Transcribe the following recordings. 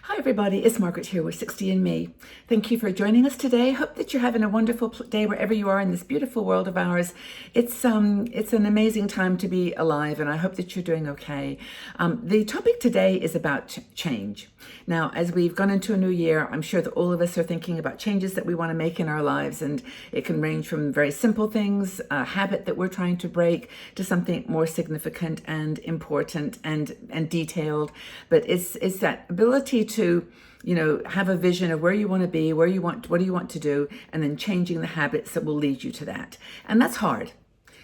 Hi everybody, it's Margaret here with 60 and Me. Thank you for joining us today. Hope that you're having a wonderful day wherever you are in this beautiful world of ours. It's an amazing time to be alive, and I hope that you're doing okay. The topic today is about change. Now, as we've gone into a new year, I'm sure that all of us are thinking about changes that we want to make in our lives, and it can range from very simple things, a habit that we're trying to break, to something more significant and important and detailed. But it's that ability to have a vision of where you want to be, what do you want to do, and then changing the habits that will lead you to that. And that's hard.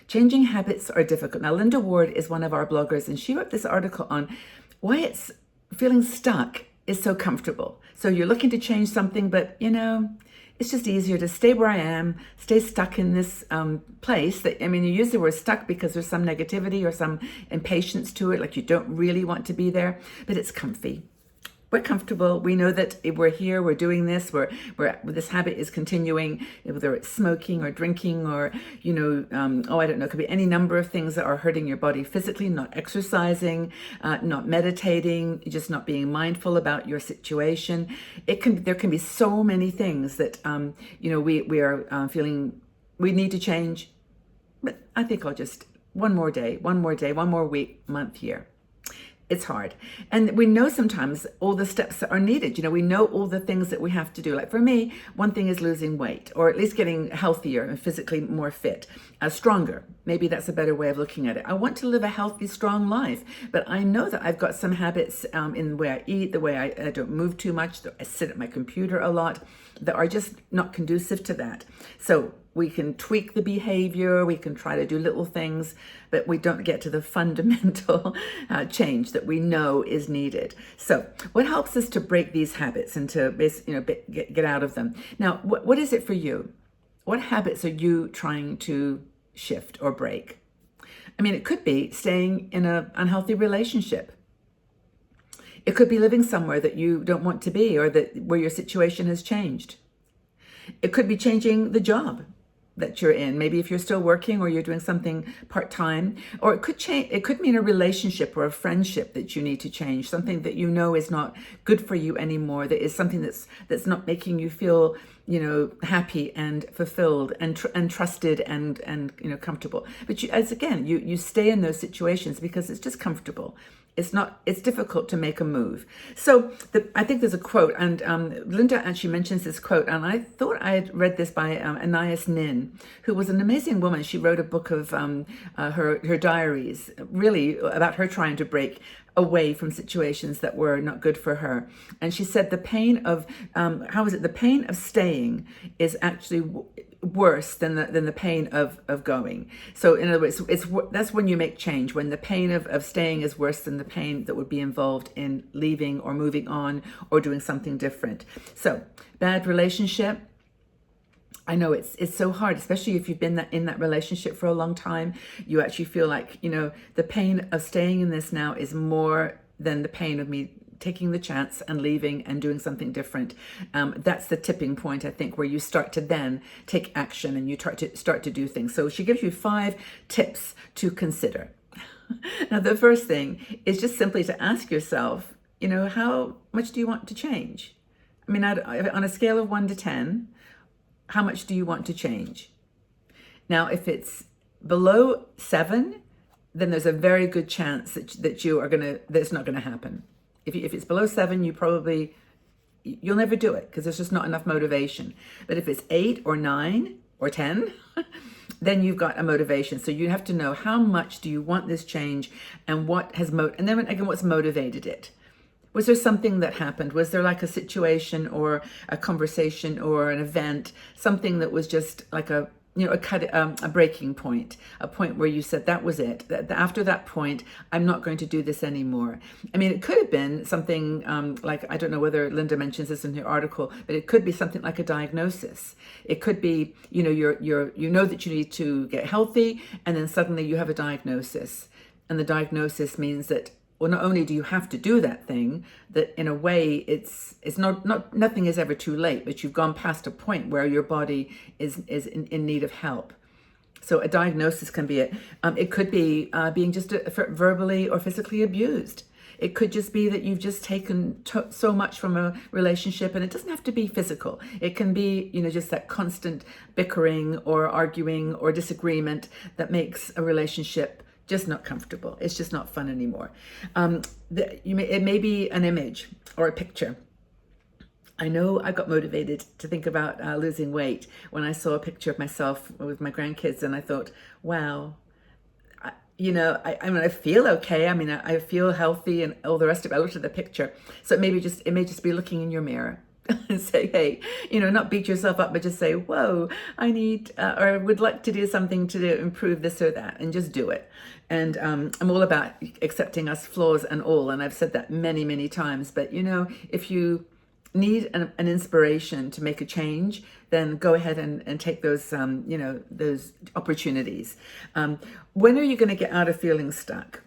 Changing habits are difficult. Now, Linda Ward is one of our bloggers, and she wrote this article on why it's feeling stuck is so comfortable. So you're looking to change something, but it's just easier to stay where I am, stay stuck in this place that, you use the word stuck because there's some negativity or some impatience to it, like you don't really want to be there, but it's comfy. We're comfortable. We know that we're here, we're doing this, this habit is continuing, whether it's smoking or drinking or, I don't know, it could be any number of things that are hurting your body physically, not exercising, not meditating, just not being mindful about your situation. There can be so many things that, we are feeling we need to change. But I think I'll just one more day, one more week, month, year. It's hard. And we know sometimes all the steps that are needed. We know all the things that we have to do. Like for me, one thing is losing weight, or at least getting healthier and physically more fit, stronger. Maybe that's a better way of looking at it. I want to live a healthy, strong life, but I know that I've got some habits in the way I eat, the way I don't move too much, I sit at my computer a lot, that are just not conducive to that. So we can tweak the behavior, we can try to do little things, but we don't get to the fundamental change that we know is needed. So what helps us to break these habits and to get out of them? Now, what is it for you? What habits are you trying to shift or break? It could be staying in an unhealthy relationship. It could be living somewhere that you don't want to be, or where your situation has changed. It could be changing the job that you're in. Maybe if you're still working or you're doing something part-time, or it could mean a relationship or a friendship that you need to change, something that is not good for you anymore, that is something that's not making you feel happy and fulfilled and trusted and comfortable. But you stay in those situations because it's just comfortable. It's difficult to make a move. So I think there's a quote, and Linda actually mentions this quote, and I thought I had read this by Anais Nin, who was an amazing woman. She wrote a book of her diaries, really about her trying to break away from situations that were not good for her. And she said the pain of, the pain of staying is actually worse than the pain of going. So in other words, that's when you make change, when the pain of staying is worse than the pain that would be involved in leaving or moving on or doing something different. So bad relationship, I know it's so hard, especially if you've been in that relationship for a long time. You actually feel like, the pain of staying in this now is more than the pain of me taking the chance and leaving and doing something different. That's the tipping point, I think, where you start to then take action and you start to do things. So she gives you 5 tips to consider. Now, the first thing is just simply to ask yourself, how much do you want to change? On a scale of 1 to 10, how much do you want to change? Now, if it's below 7, then there's a very good chance that that's not gonna happen. If it's below 7, you'll never do it because there's just not enough motivation. But if it's 8 or 9 or 10, then you've got a motivation. So you have to know, how much do you want this change, and and then again, what's motivated it? Was there something that happened? Was there like a situation or a conversation or an event, something that was just like a breaking point, a point where you said, that was it. That after that point, I'm not going to do this anymore. It could have been something like, I don't know whether Linda mentions this in her article, but it could be something like a diagnosis. It could be, that you need to get healthy, and then suddenly you have a diagnosis. And the diagnosis means that, well, not only do you have to do that thing, that in a way nothing is ever too late, but you've gone past a point where your body is in need of help. So a diagnosis can be it. It could be being just verbally or physically abused. It could just be that you've just taken so much from a relationship, and it doesn't have to be physical. It can be, just that constant bickering or arguing or disagreement that makes a relationship just not comfortable. It's just not fun anymore. It may be an image or a picture. I know I got motivated to think about losing weight when I saw a picture of myself with my grandkids, and I thought, wow, I feel okay. I feel healthy and all the rest of it. I looked at the picture. So it may just be looking in your mirror and say, hey, not beat yourself up, but just say, whoa, I need, or I would like to do something to improve this or that, and just do it. And I'm all about accepting us flaws and all. And I've said that many, many times. But, if you need an inspiration to make a change, then go ahead and take those, those opportunities. When are you going to get out of feeling stuck?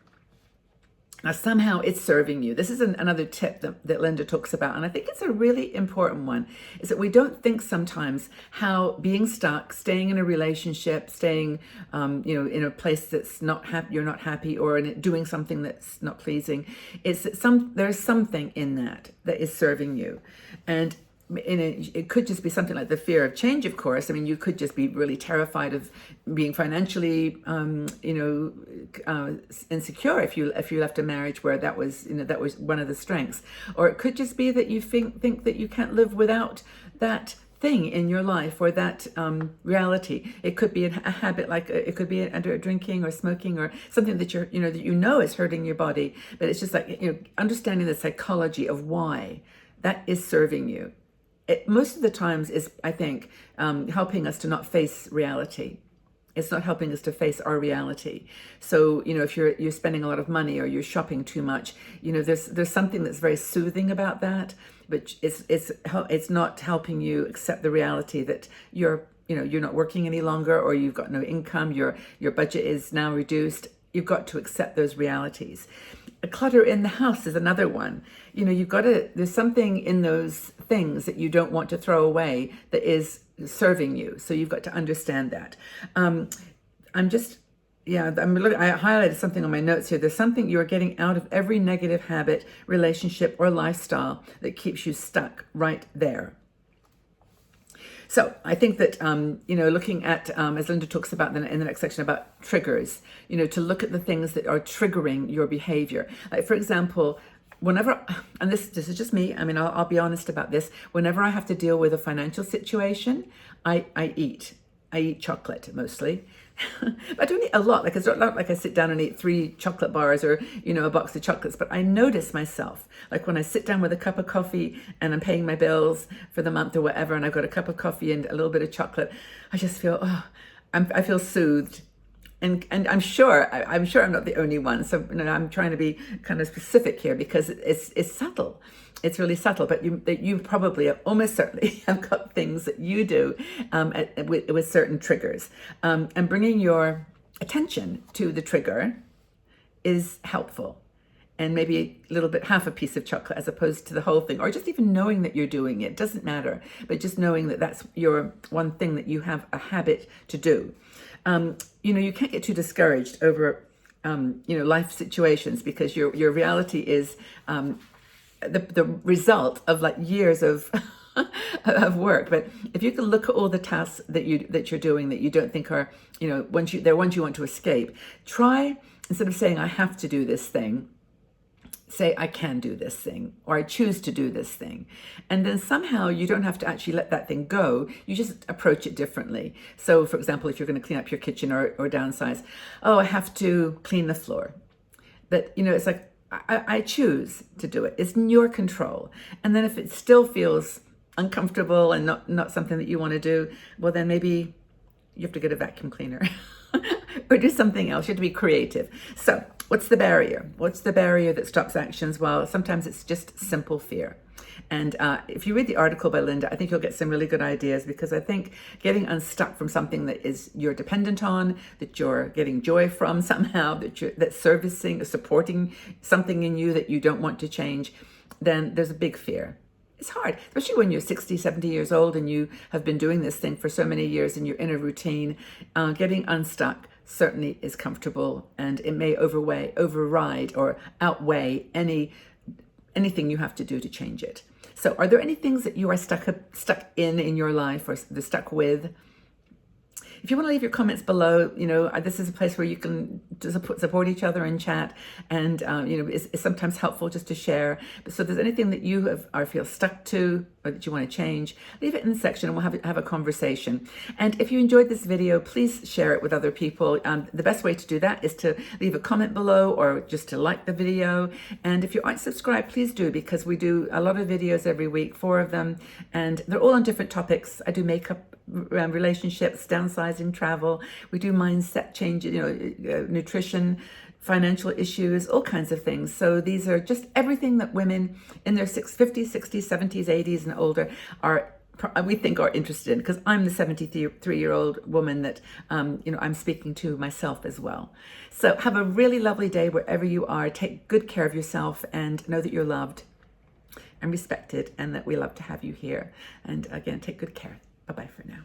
Now, somehow it's serving you. This is another tip that Linda talks about, and I think it's a really important one, is that we don't think sometimes how being stuck, staying in a relationship, staying, in a place that's not happy, you're not happy, or doing something that's not pleasing, is that there's something in that is serving you. And it could just be something like the fear of change, of course. You could just be really terrified of being financially, insecure if you left a marriage where that was one of the strengths. Or it could just be that you think that you can't live without that thing in your life, or that reality. It could be a habit, like it could be under drinking or smoking or something that is hurting your body. But it's just like, understanding the psychology of why that is serving you. It most of the times is, I think, helping us to not face reality. It's not helping us to face our reality. So, if you're spending a lot of money or you're shopping too much, there's something that's very soothing about that, but it's not helping you accept the reality that you're not working any longer, or you've got no income, your budget is now reduced. You've got to accept those realities. A clutter in the house is another one. There's something in those things that you don't want to throw away that is serving you. So you've got to understand that. I highlighted something on my notes here. There's something you're getting out of every negative habit, relationship, or lifestyle that keeps you stuck right there. So I think that, looking at, as Linda talks about in the next section about triggers, to look at the things that are triggering your behavior. Like, for example, whenever, and this is just me, I'll be honest about this. Whenever I have to deal with a financial situation, I eat chocolate mostly. I don't eat a lot. Like, it's not like I sit down and eat 3 chocolate bars or, a box of chocolates, but I notice myself, like when I sit down with a cup of coffee and I'm paying my bills for the month or whatever, and I've got a cup of coffee and a little bit of chocolate, I just feel, I feel soothed. And I'm sure I'm not the only one. So I'm trying to be kind of specific here, because it's subtle. It's really subtle, but you probably almost certainly have got things that you do with certain triggers. And bringing your attention to the trigger is helpful. And maybe a little bit, half a piece of chocolate as opposed to the whole thing, or just even knowing that you're doing it, doesn't matter. But just knowing that that's your one thing that you have a habit to do. You can't get too discouraged over, life situations, because your reality is the result of like years of of work. But if you can look at all the tasks that you're doing that you don't think are, they're ones you want to escape, try, instead of saying I have to do this thing, say I can do this thing, or I choose to do this thing. And then somehow you don't have to actually let that thing go. You just approach it differently. So for example, if you're going to clean up your kitchen or downsize, I have to clean the floor. But, it's like, I choose to do it. It's in your control. And then if it still feels uncomfortable and not something that you want to do, well, then maybe you have to get a vacuum cleaner or do something else. You have to be creative. So what's the barrier? What's the barrier that stops actions? Well, sometimes it's just simple fear. And if you read the article by Linda, I think you'll get some really good ideas, because I think getting unstuck from something that you're dependent on, that you're getting joy from somehow, that's servicing or supporting something in you that you don't want to change, then there's a big fear. It's hard, especially when you're 60, 70 years old and you have been doing this thing for so many years and you're in a routine. Getting unstuck certainly is comfortable, and it may override or outweigh anything you have to do to change it. So are there any things that you are stuck in your life, or stuck with? If you want to leave your comments below, this is a place where you can support each other and chat, and it's sometimes helpful just to share. So if there's anything that you feel stuck to, or that you want to change, leave it in the section and we'll have a conversation. And if you enjoyed this video, please share it with other people. The best way to do that is to leave a comment below, or just to like the video. And if you aren't subscribed, please do, because we do a lot of videos every week, 4 of them, and they're all on different topics. I do makeup, relationships, downsizing, travel. We do mindset change, nutrition, financial issues, all kinds of things. So these are just everything that women in their 50s, 60s, 70s, 80s and older we think are interested in, because I'm the 73-year-old woman that I'm speaking to myself as well. So have a really lovely day wherever you are. Take good care of yourself, and know that you're loved and respected, and that we love to have you here. And again, take good care. Bye-bye for now.